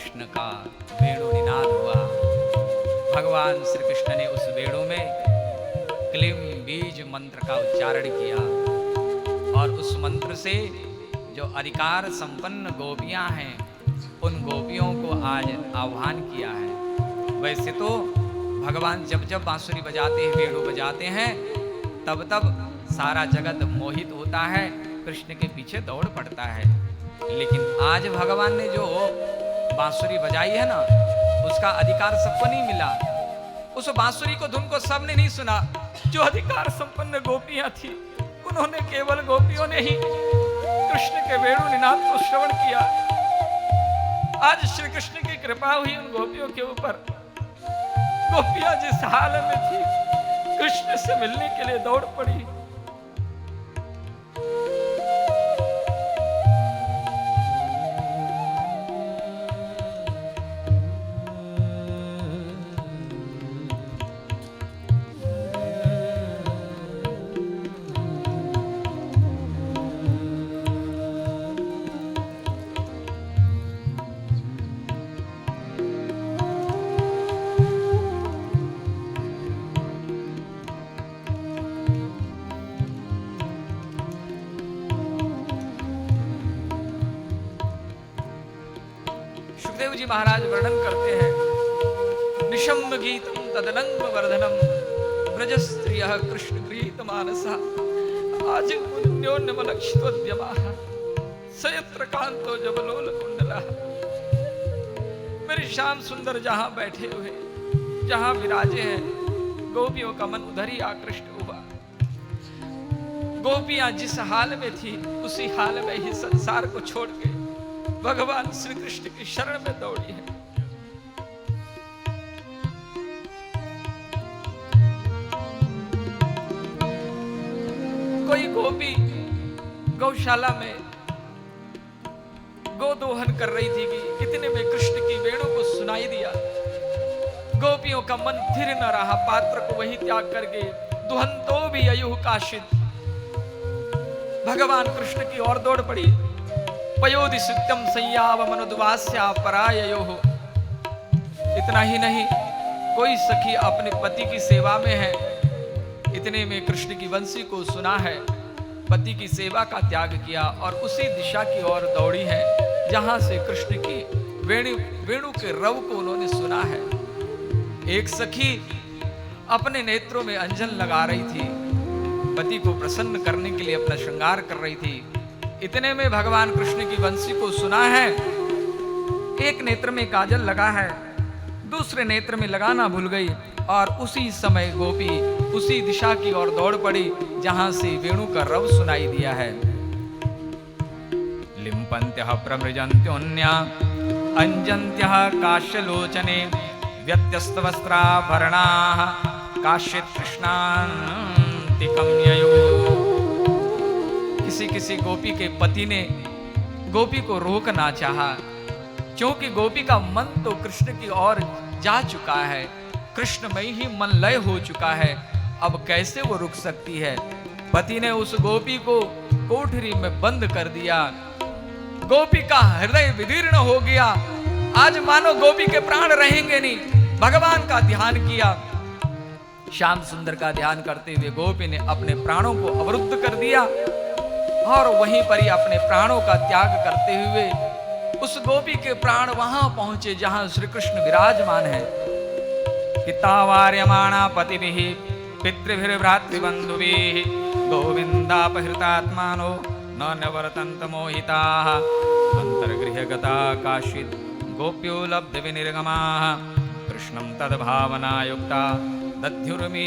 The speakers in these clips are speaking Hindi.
कृष्ण का वेणु निनाद हुआ। भगवान श्री कृष्ण ने उस वेणु में क्लीम बीज मंत्र का उच्चारण किया और उस मंत्र से जो अधिकार संपन्न गोपियां हैं उन गोपियों को आज आह्वान किया है। वैसे तो भगवान जब जब बांसुरी बजाते हैं, वेणु बजाते हैं, तब तब सारा जगत मोहित होता है, कृष्ण के पीछे दौड़ पड़ता है। लेकिन आज भगवान ने जो बांसुरी बजाई है ना, उसका अधिकार सबको नहीं मिला। उस बांसुरी को, धुन को सबने नहीं सुना। जो अधिकार संपन्न गोपियां थी, उन्होंने, केवल गोपियों ने ही कृष्ण के वेणु निनाद को श्रवण किया। आज श्री कृष्ण की कृपा हुई उन गोपियों के ऊपर। गोपियां जिस हाल में थी, कृष्ण से मिलने के लिए दौड़ पड़ी। सुखदेव जी महाराज वर्णन करते हैं, निशम्य गीतम तदनंग वर्धनम ब्रजस्त्रियः कृष्ण गृहीत मानसा आज पुण्योन्यमलक्षितोद्यमाः सयत्र कांतो जबलोल कुंडला। मेरे श्याम सुंदर जहां बैठे हुए, जहां विराजे हैं, गोपियों का मन उधर ही आकृष्ट हुआ। गोपियां जिस हाल में थी, उसी हाल में ही संसार को छोड़ के भगवान श्री कृष्ण की शरण में दौड़ी है। कोई गोपी गौशाला में गोदोहन कर रही थी कि इतने में कृष्ण की वेणु को सुनाई दिया। गोपियों का मन थिर न रहा, पात्र को वही त्याग करके दुहंतो भी अयुः काशिद भगवान कृष्ण की ओर दौड़ पड़ी। पयोधि सत्यम संयाव मनुद्वास्या पराययोः। इतना ही नहीं, कोई सखी अपने पति की सेवा में है, इतने में कृष्ण की वंशी को सुना है, पति की सेवा का त्याग किया और उसी दिशा की ओर दौड़ी है जहां से कृष्ण की वेणु के रव को उन्होंने सुना है। एक सखी अपने नेत्रों में अंजन लगा रही थी, पति को प्रसन्न करने के लिए अपना श्रृंगार कर रही थी। इतने में भगवान कृष्ण की वंशी को सुना है। एक नेत्र में काजल लगा है, दूसरे नेत्र में लगाना भूल गई और उसी समय गोपी उसी दिशा की ओर दौड़ पड़ी जहां से वेणु का रव सुनाई दिया है। लिम्पन्त्यः प्रमृजन्त्योन्या अंजन्त्यः काश्यलोचने व्यत्यस्तवस्त्राभरणाः काश्चित् कृष्णान्तिकम्ययो। किसी किसी गोपी के पति ने गोपी को रोकना चाहा, क्योंकि गोपी का मन तो कृष्ण की ओर जा चुका है, कृष्ण में ही मन लय हो चुका है, अब कैसे वो रुक सकती है। पति ने उस गोपी को कोठरी में बंद कर दिया। गोपी का हृदय विदीर्ण हो गया। आज मानो गोपी के प्राण रहेंगे नहीं। भगवान का ध्यान किया, श्याम सुंदर का ध्यान करते हुए गोपी ने अपने प्राणों को अवरुद्ध कर दिया और वहीं पर ही अपने प्राणों का त्याग करते हुए उस गोपी के प्राण वहां पहुंचे जहां श्री कृष्ण विराजमान है। पितावार्यमाणा पतिभिः पितृभिर्भ्रातृबन्धुभिः गोविन्दापहृतात्मानो न निवर्तन्त मोहिताः अन्तर्गृह्यगता काश्चित् गोप्यो लब्धविनिर्गमाः कृष्णं तद्भावनायुक्ता दध्युर्मीलितलोचना।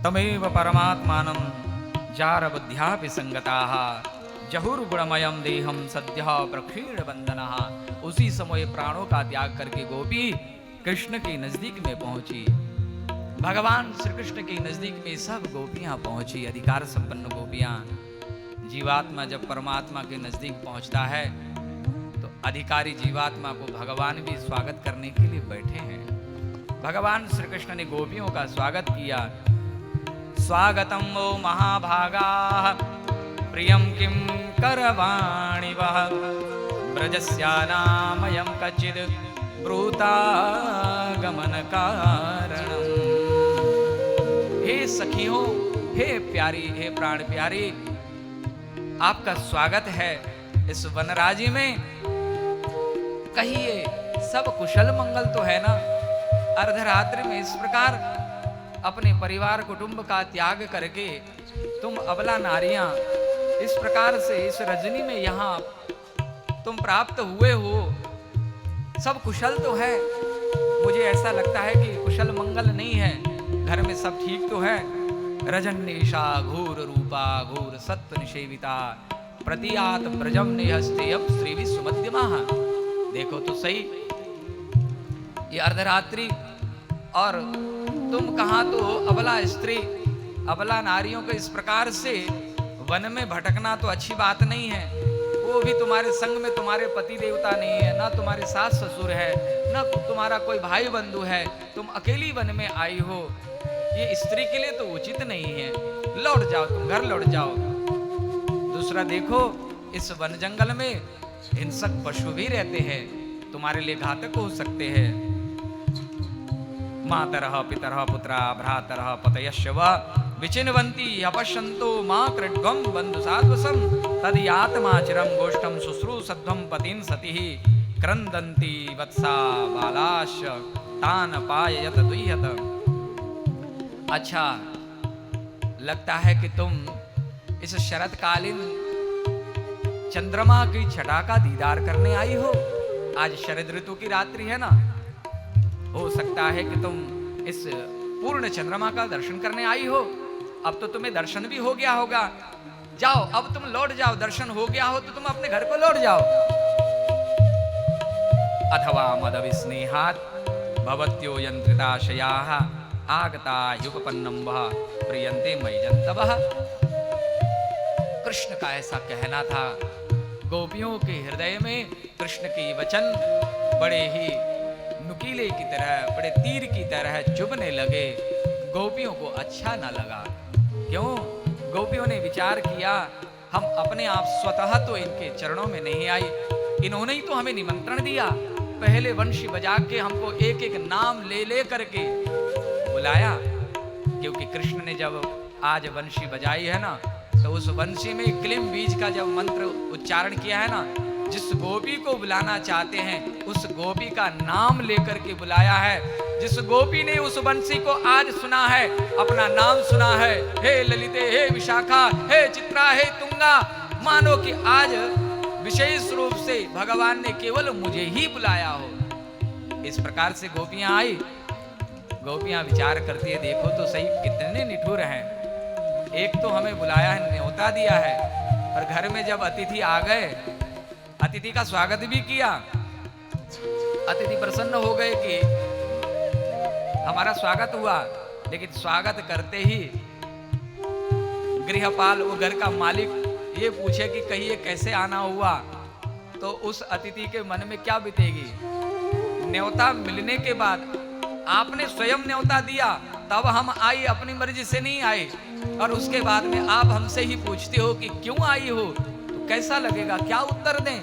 तमेव परमात्मानं जारबुद्ध्यापि संगताः जहुर गुणमयम देहम सद्य प्रक्षीण बंदना। उसी समय प्राणों का त्याग करके गोपी कृष्ण के नजदीक में पहुंची। भगवान श्री कृष्ण के नजदीक में सब गोपियां पहुंची, अधिकार संपन्न गोपियां। जीवात्मा जब परमात्मा के नजदीक पहुंचता है तो अधिकारी जीवात्मा को भगवान भी स्वागत करने के लिए बैठे हैं। भगवान श्री कृष्ण ने गोपियों का स्वागत किया। स्वागतम वो महाभागा प्रियम किम करवाणि वह ब्रजस्यानामयं कचिद ब्रूतागमन कारणम। हे सखियों, हे प्यारी, हे प्राण प्यारी, आपका स्वागत है इस वनराजी में। कहिए सब कुशल मंगल तो है ना? अर्धरात्रि में इस प्रकार अपने परिवार कुटुंब का त्याग करके तुम अबला नारियां इस प्रकार से इस रजनी में यहाँ तुम प्राप्त हुए हो, सब कुशल तो है? मुझे ऐसा लगता है कि कुशल मंगल नहीं है। घर में सब ठीक तो है? रजन्येषा घोर रूपा घोर सत्व निषेविता प्रतियात ब्रजम नेहस्ते अब श्रीवि सुमध्यमा। देखो तो सही, ये अर्धरात्रि और तुम कहाँ तो अबला स्त्री, अबला नारियों को इस प्रकार से वन में भटकना तो अच्छी बात नहीं है। वो भी तुम्हारे संग में तुम्हारे पति देवता नहीं है, ना तुम्हारे सास ससुर है, ना तुम्हारा कोई भाई बंधु है, तुम अकेली वन में आई हो। ये स्त्री के लिए तो उचित नहीं है। लौट जाओ, तुम घर लौट जाओ। दूसरा देखो, इस वन जंगल में हिंसक पशु भी रहते हैं, तुम्हारे लिए घातक हो सकते हैं। मातरः पितरः पुत्रा भ्रातरः पतयश्च वा विचिन्वन्ति अपश्यन्तो मा कृड्वं बन्धुसाध्वसं तदयातमाचिरं गोष्ठं शुश्रूषध्वं पतिं सतिः क्रन्दन्ति वत्सा बालाश्च तान् पाययत दुह्यत। अच्छा, लगता है कि तुम इस शरतकालीन चंद्रमा की छटा का दीदार करने आई हो। आज शरद ऋतु की रात्रि है ना, हो सकता है कि तुम इस पूर्ण चंद्रमा का दर्शन करने आई हो। अब तो तुम्हें दर्शन भी हो गया होगा। जाओ, अब तुम लौट जाओ। दर्शन हो गया हो तो तुम अपने घर को लौट जाओ। अथवा मदविस्नेहात् भवत्यो यंत्रिताशयाः आगता युपपन्नं वः प्रियन्ते मय्यन्तवः। कृष्ण का ऐसा कहना था। गोपियों के हृदय में कृष्ण के वचन बड़े ही नुकीले की तरह, बड़े तीर की तरह चुभने लगे। गोपियों को अच्छा न लगा। क्यों? गोपियों ने विचार किया, हम अपने आप स्वतः तो इनके चरणों में नहीं आई, इन्होंने ही तो हमें निमंत्रण दिया। पहले वंशी बजा के हमको एक एक नाम ले ले करके बुलाया। क्योंकि कृष्ण ने जब आज वंशी बजाई है ना, तो उस वंशी में क्लीम बीज का जब मंत्र उच्चारण किया है ना, जिस गोपी को बुलाना चाहते हैं उस गोपी का नाम लेकर के बुलाया है। जिस गोपी ने उस बंसी को आज सुना है, अपना नाम सुना है, हे ललिते, हे विशाखा, हे चित्रा, हे तुंगा, मानो कि आज विशेष रूप से भगवान ने केवल मुझे ही बुलाया हो। इस प्रकार से गोपियां आई। गोपियां विचार करती है, देखो तो सही कितने निठुर हैं। एक तो हमें बुलाया है, न्योता दिया है, और घर में जब अतिथि आ गए, अतिथि का स्वागत भी किया। अतिथि प्रसन्न हो गए कि हमारा स्वागत हुआ, लेकिन स्वागत करते ही गृहपाल, वो घर का मालिक, ये पूछे कि कहिए कैसे आना हुआ, तो उस अतिथि के मन में क्या बीतेगी। न्योता मिलने के बाद आपने स्वयं न्योता दिया, तब हम आई, अपनी मर्जी से नहीं आए, और उसके बाद में आप हमसे ही पूछते हो कि क्यों आई हो, तो कैसा लगेगा, क्या उत्तर दें।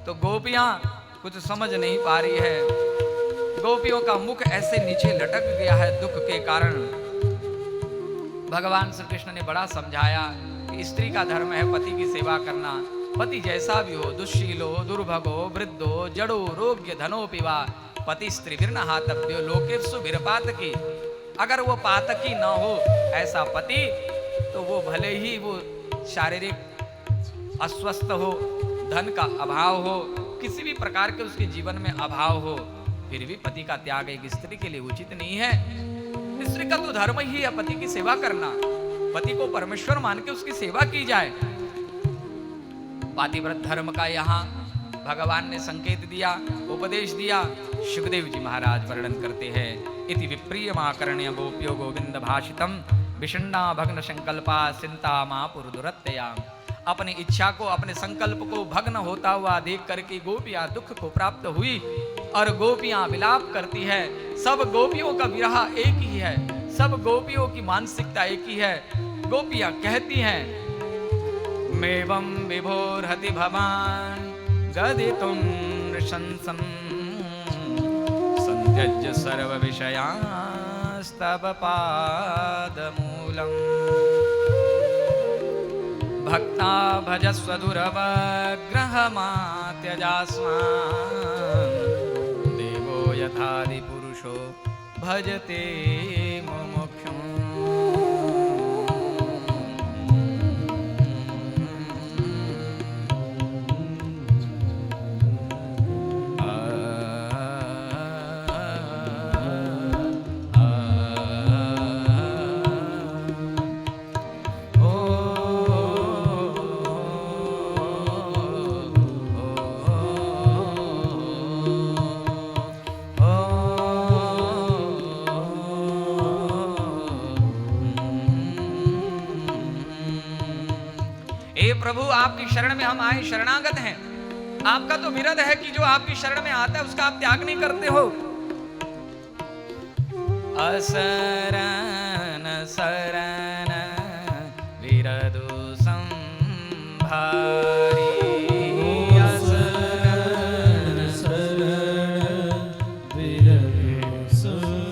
तो गोपियां कुछ समझ नहीं पा रही है। गोपियों का मुख ऐसे नीचे लटक गया है दुख के कारण। भगवान श्री कृष्ण ने बड़ा समझाया कि स्त्री का धर्म है पति की सेवा करना। पति जैसा भी हो, दुश्शीलो, दुर्भगो, वृद्धो, जड़ो, रोग्य, धनो पिवा, पति स्त्री बिरना हातव्यो लोकेषु बिरपातकी। अगर वो पातकी न हो ऐसा पति, तो वो भले ही वो शारीरिक अस्वस्थ हो, धन का अभाव हो, किसी भी प्रकार के उसके जीवन में अभाव हो, फिर भी पति का त्याग एक स्त्री के लिए उचित नहीं है। स्त्री का तो धर्म ही है पति की सेवा करना। पति को परमेश्वर मान के उसकी सेवा की जाए। पातिव्रत धर्म का यहाँ भगवान ने संकेत दिया, उपदेश दिया। सुखदेव जी महाराज वर्णन करते हैं, इति विप्रियमाकर्ण्य गोप्यो गोविंद भाषितम विषण्णा भग्न संकल्पा चिंता मापुरुदुरत्यया। अपनी इच्छा को, अपने संकल्प को भग्न होता हुआ देख करके गोपियां दुख को प्राप्त हुई और गोपियां विलाप करती है। सब गोपियों का विरह एक ही है, सब गोपियों की मानसिकता एक ही है। गोपियां कहती हैं, मेवं विभोर्हति भवान गदितुं नृशंसं संत्यज्य सर्व विषयास्तव पादमूलम् भक्ता भजस्व दुरवग्रहमात्यजास्मान् देवो यथादि पुरुषो भजते मुमुक्षुम्। प्रभु आपकी शरण में हम आए, शरणागत हैं। आपका तो विरध है कि जो आपकी शरण में आता है उसका आप त्याग नहीं करते हो। असरन शरण विरदु संभारी, असरन शरण विरदु संभारी,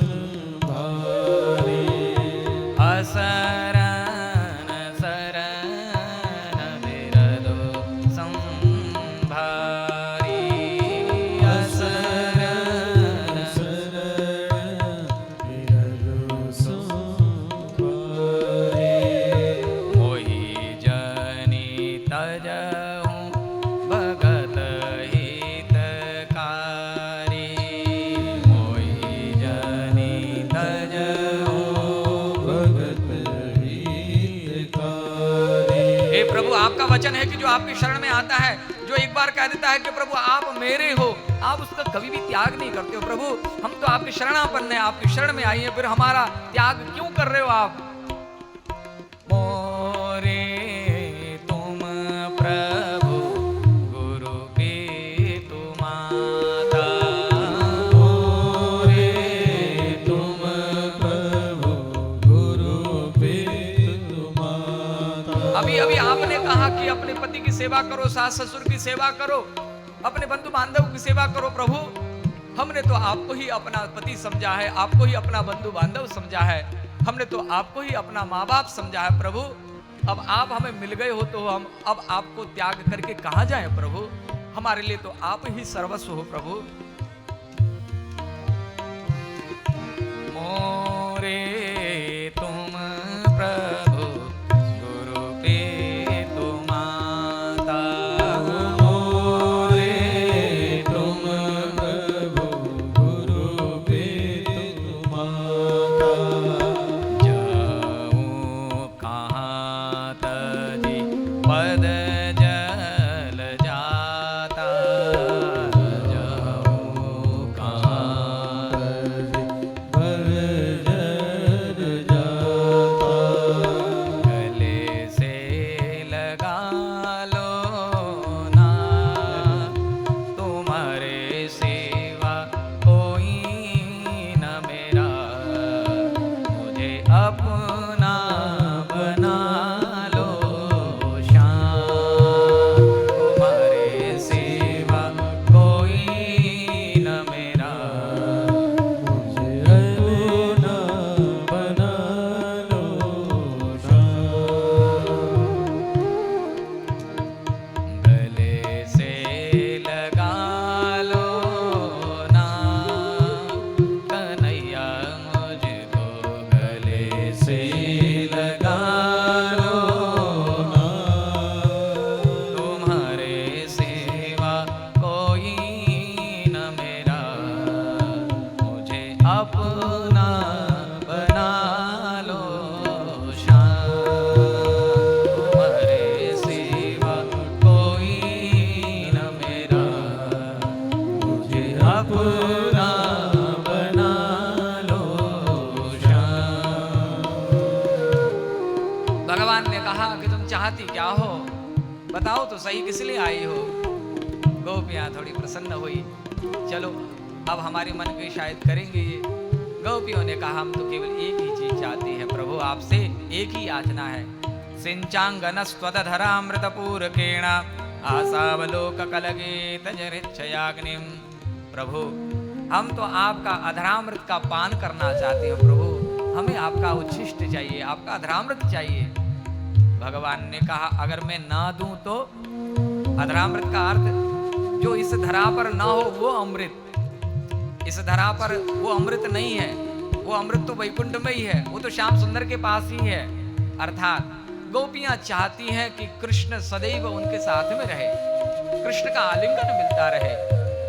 असरन वचन है कि जो आपकी शरण में आता है, जो एक बार कह देता है कि प्रभु आप मेरे हो, आप उसका कभी भी त्याग नहीं करते हो। प्रभु हम तो आपकी शरणापन्न हैं, आपकी शरण में आई है, फिर हमारा त्याग क्यों कर रहे हो आप? मोरे तुम प्रभु गुरु पितु माता, मोरे तुम प्रभु गुरु पितु माता। अभी अभी आपने कहा कि अपने पति की सेवा करो, सास ससुर की सेवा करो, अपने बंधु बांधव की सेवा करो। प्रभु हमने तो आपको ही अपना पति समझा है, आपको ही अपना बंधु बांधव समझा है, हमने तो आपको ही अपना माँ बाप समझा है। प्रभु अब आप हमें मिल गए हो तो हम अब आपको त्याग करके कहाँ जाएं प्रभु? हमारे लिए तो आप ही सर्वस्व हो प्रभु। मोरे तुम प्रभु गुरु पितु माता, मोरे तुम प्रभु गुरु पितु माता। जाऊं कहाँ तजी पद जल जाता, जाऊं कहाँ तजी पद जल जाता। गले से लगा लो ना तुम्हारे सिवा कोई न मेरा, मुझे अपना बना लो श्याम, तुम्हारे सिवा कोई न मेरा, मुझे अपना बना लो श्याम। गले से लगा लो ना कन्हैया मुझको, गले से लगा लो ना, तुम्हारे सिवा कोई न मेरा, मुझे अपना बना लो श्याम, तुम्हारे सिवा कोई अपना बना लो श्याम। भगवान ने कहा कि तुम चाहती क्या हो, बताओ तो सही, किस लिए आई हो। गोपियां थोड़ी प्रसन्न हुई, चलो अब हमारे मन की शायद करेंगे ये। गोपियों ने कहा हम तो केवल एक ही चीज चाहती है प्रभु, आपसे एक ही याचना है। सिंचांगनस्त्वदधरामृतपूरकेण आसावलोककलगेतजरिच्छयाग्निं। प्रभु हम तो आपका अधरामृत का पान करना चाहते हैं प्रभु, हमें आपका उच्छिष्ट चाहिए, आपका अधरामृत चाहिए। भगवान ने कहा अगर मैं ना दूं तो, अधरामृत का अर्थ जो इस धरा पर ना हो वो अमृत, इस धरा पर वो अमृत नहीं है, वो अमृत तो वैकुंठ में ही है, वो तो श्याम सुंदर के पास ही है। अर्थात गोपियां चाहती हैं कि कृष्ण सदैव उनके साथ में रहे, कृष्ण का आलिंगन मिलता रहे,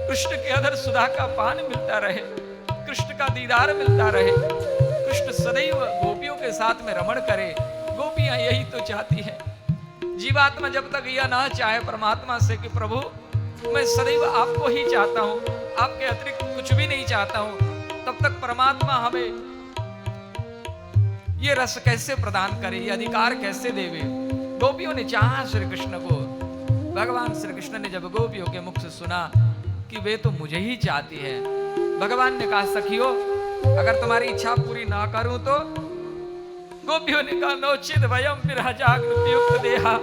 कृष्ण के अधर सुधा का पान मिलता रहे, कृष्ण का दीदार मिलता रहे, कृष्ण सदैव गोपियों के साथ में रमण करे। गोपियां यही तो चाहती है। जीवात्मा जब तक यह ना चाहे परमात्मा से कि प्रभु मैं सदैव आपको ही चाहता हूं, आपके अतिरिक्त कुछ भी नहीं चाहता हूं, तब तक परमात्मा हमें ये रस कैसे प्रदान करे, ये अधिकार कैसे देवे। गोपियों ने चाहा श्री कृष्ण को। भगवान श्री कृष्ण ने जब गोपियों के मुख से सुना कि वे तो मुझे ही चाहती है, भगवान ने कहा सखियो अगर तुम्हारी इच्छा पूरी ना करूं तो। गोपियों ने कहा नोचित वयम विरहजाग्नियुक्त देहा।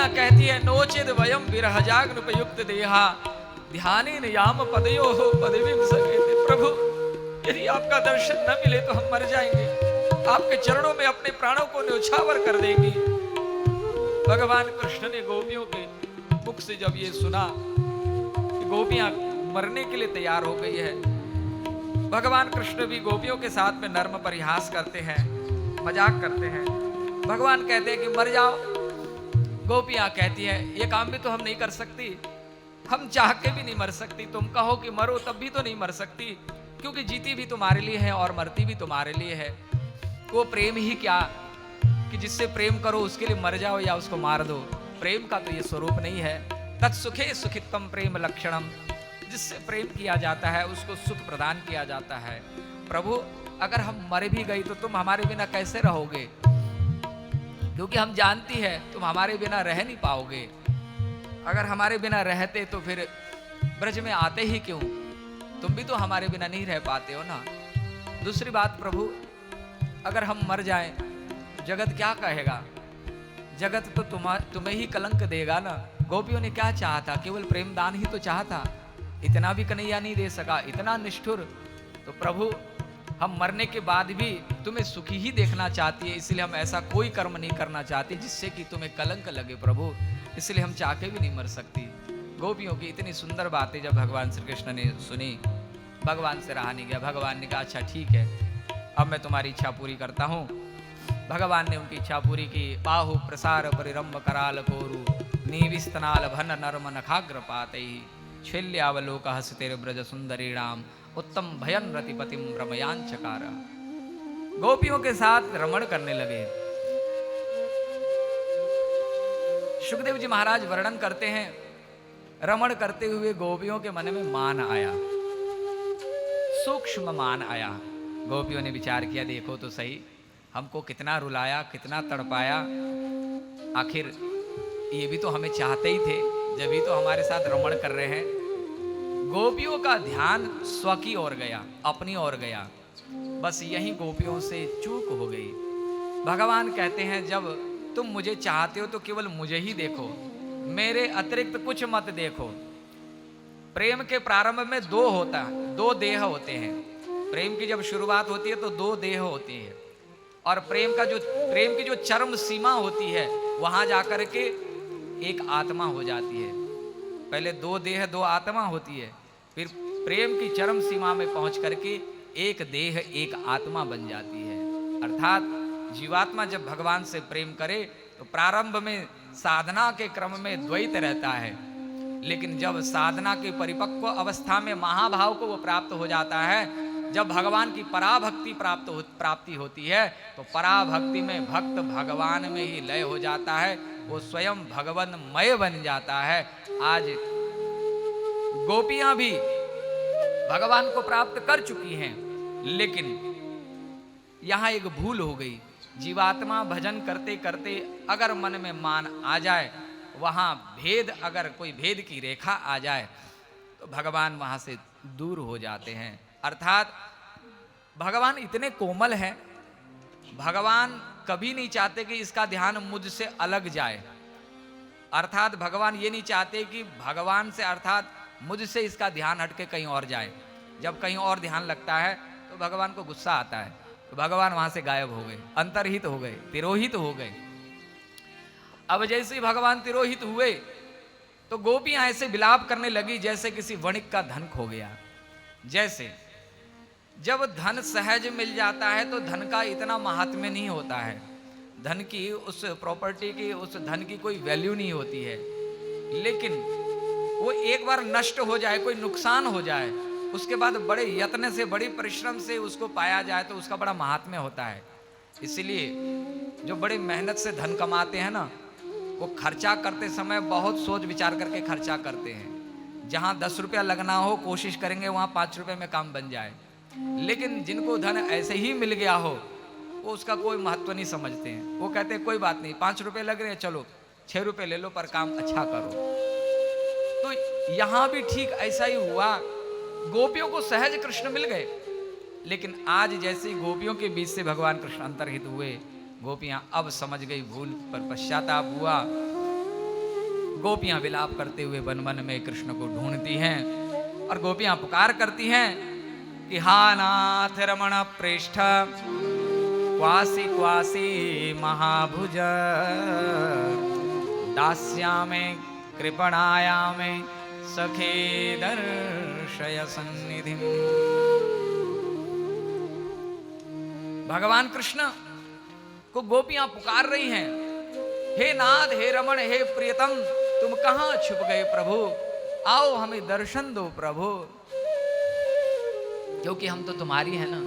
कहती है नोचिद वयम विरहजाग्नुपयुक्त देहा ध्यानेन याम पदयोः पदवीं सकेते। प्रभु यदि आपका दर्शन न मिले तो हम मर जाएंगे, आपके चरणों में अपने प्राणों को न्योछावर कर देंगे। भगवान कृष्ण ने गोपियों के मुख से जब ये सुना कि गोपियां मरने के लिए तैयार हो गई है, भगवान कृष्ण भी गोपियों के साथ में नर्म परिहास करते हैं, मजाक करते हैं। भगवान कहते हैं कि मर जाओ। गोपियां कहती है ये काम भी तो हम नहीं कर सकती, हम चाह के भी नहीं मर सकती, तुम कहो कि मरो तब भी तो नहीं मर सकती, क्योंकि जीती भी तुम्हारे लिए है और मरती भी तुम्हारे लिए है। वो प्रेम ही क्या कि जिससे प्रेम करो उसके लिए मर जाओ या उसको मार दो, प्रेम का तो ये स्वरूप नहीं है। तत्सुखे सुखित्वम प्रेम लक्षणम, जिससे प्रेम किया जाता है उसको सुख प्रदान किया जाता है। प्रभु अगर हम मर भी गई तो तुम हमारे बिना कैसे रहोगे, क्योंकि हम जानती है तुम हमारे बिना रह नहीं पाओगे। अगर हमारे बिना रहते तो फिर ब्रज में आते ही क्यों, तुम भी तो हमारे बिना नहीं रह पाते हो ना। दूसरी बात प्रभु अगर हम मर जाएं जगत क्या कहेगा, जगत तो तुम्हें ही कलंक देगा ना। गोपियों ने क्या चाहा था, केवल प्रेम दान ही तो चाहा था, इतना भी कन्हैया नहीं दे सका, इतना निष्ठुर। तो प्रभु हम मरने के बाद भी तुम्हें सुखी ही देखना चाहती है, इसलिए हम ऐसा कोई कर्म नहीं करना चाहते जिससे कि तुम्हें कलंक लगे प्रभु, इसलिए हम चाह के भी नहीं मर सकती। गोपियों की इतनी सुंदर बातें जब भगवान श्री कृष्ण ने सुनी, भगवान से रहा नहीं गया। भगवान ने कहा अच्छा ठीक है, अब मैं तुम्हारी इच्छा पूरी करता हूँ। भगवान ने उनकी इच्छा पूरी की। बाहु प्रसार परिरंभ कराल कोरु नीविस्तनाल भन नर्म नखाग्र पातै शैल्यावलोक हसतेर ब्रज सुंदरीणाम उत्तम भयन रतिपतिम रमयांचकार। गोपियों के साथ रमण करने लगे। सुखदेव जी महाराज वर्णन करते हैं रमण करते हुए गोपियों के मन में मान आया, सूक्ष्म मान आया। गोपियों ने विचार किया देखो तो सही, हमको कितना रुलाया, कितना तड़पाया, आखिर ये भी तो हमें चाहते ही थे, जब भी तो हमारे साथ रमण कर रहे हैं। गोपियों का ध्यान स्व की ओर गया, अपनी ओर गया, बस यही गोपियों से चूक हो गई। भगवान कहते हैं जब तुम मुझे चाहते हो तो केवल मुझे ही देखो, मेरे अतिरिक्त कुछ मत देखो। प्रेम के प्रारंभ में दो देह होते हैं। प्रेम की जब शुरुआत होती है तो दो देह होती है, और प्रेम की जो चरम सीमा होती है वहां जाकर के एक आत्मा हो जाती है। पहले दो देह दो आत्मा होती है, फिर प्रेम की चरम सीमा में पहुंच करके एक देह एक आत्मा बन जाती है। अर्थात जीवात्मा जब भगवान से प्रेम करे तो प्रारंभ में साधना के क्रम में द्वैत रहता है, लेकिन जब साधना के परिपक्व अवस्था में महाभाव को वो प्राप्त हो जाता है, जब भगवान की पराभक्ति प्राप्ति होती है, तो पराभक्ति में भक्त भगवान में ही लय हो जाता है, वो स्वयं भगवन्मय बन जाता है। आज गोपियां भी भगवान को प्राप्त कर चुकी हैं, लेकिन यहां एक भूल हो गई। जीवात्मा भजन करते करते अगर मन में मान आ जाए, वहां भेद, अगर कोई भेद की रेखा आ जाए, तो भगवान वहां से दूर हो जाते हैं। अर्थात भगवान इतने कोमल हैं, भगवान कभी नहीं चाहते कि इसका ध्यान मुझसे अलग जाए। अर्थात भगवान ये नहीं चाहते कि भगवान से, अर्थात मुझसे इसका ध्यान हटके कहीं और जाए। जब कहीं और ध्यान लगता है तो भगवान को गुस्सा आता है, तो भगवान वहां से गायब हो गए, अंतर्हित हो गए, तिरोहित हो गए। अब जैसे ही भगवान तिरोहित हुए तो गोपियां ऐसे विलाप करने लगी जैसे किसी वणिक का धन खो गया। जैसे जब धन सहज मिल जाता है तो धन का इतना महात्म्य नहीं होता है, धन की, उस प्रॉपर्टी की, उस धन की कोई वैल्यू नहीं होती है। लेकिन वो एक बार नष्ट हो जाए, कोई नुकसान हो जाए, उसके बाद बड़े यत्न से, बड़ी परिश्रम से उसको पाया जाए तो उसका बड़ा महात्म्य होता है। इसलिए जो बड़े मेहनत से धन कमाते हैं ना, वो खर्चा करते समय बहुत सोच विचार करके खर्चा करते हैं। जहां 10 रुपया लगना हो कोशिश करेंगे वहां 5 रुपए में काम बन जाए। लेकिन जिनको धन ऐसे ही मिल गया हो, वो उसका कोई महत्व नहीं समझते हैं। वो कहते हैं कोई बात नहीं, 5 रुपए लग रहे हैं, चलो 6 रुपए ले लो, पर काम अच्छा करो। तो यहां भी ठीक ऐसा ही हुआ, गोपियों को सहज कृष्ण मिल गए, लेकिन आज जैसे गोपियों के बीच से भगवान कृष्ण अंतर्हित हुए, गोपियां अब समझ गई भूल पर पश्चाताप हुआ। गोपियां विलाप करते हुए वन वन में कृष्ण को ढूंढती हैं और गोपियां पुकार करती हैं कि हा नाथ रमण प्रेष्ठ क्वासी क्वासी महाभुज दास्यामे कृपणायामे सखे दर्शय सन्निधि। भगवान कृष्ण को गोपियां पुकार रही हैं, हे नाथ, हे रमण, हे प्रियतम, तुम कहां छुप गए प्रभु, आओ हमें दर्शन दो प्रभु, क्योंकि हम तो तुम्हारी है ना।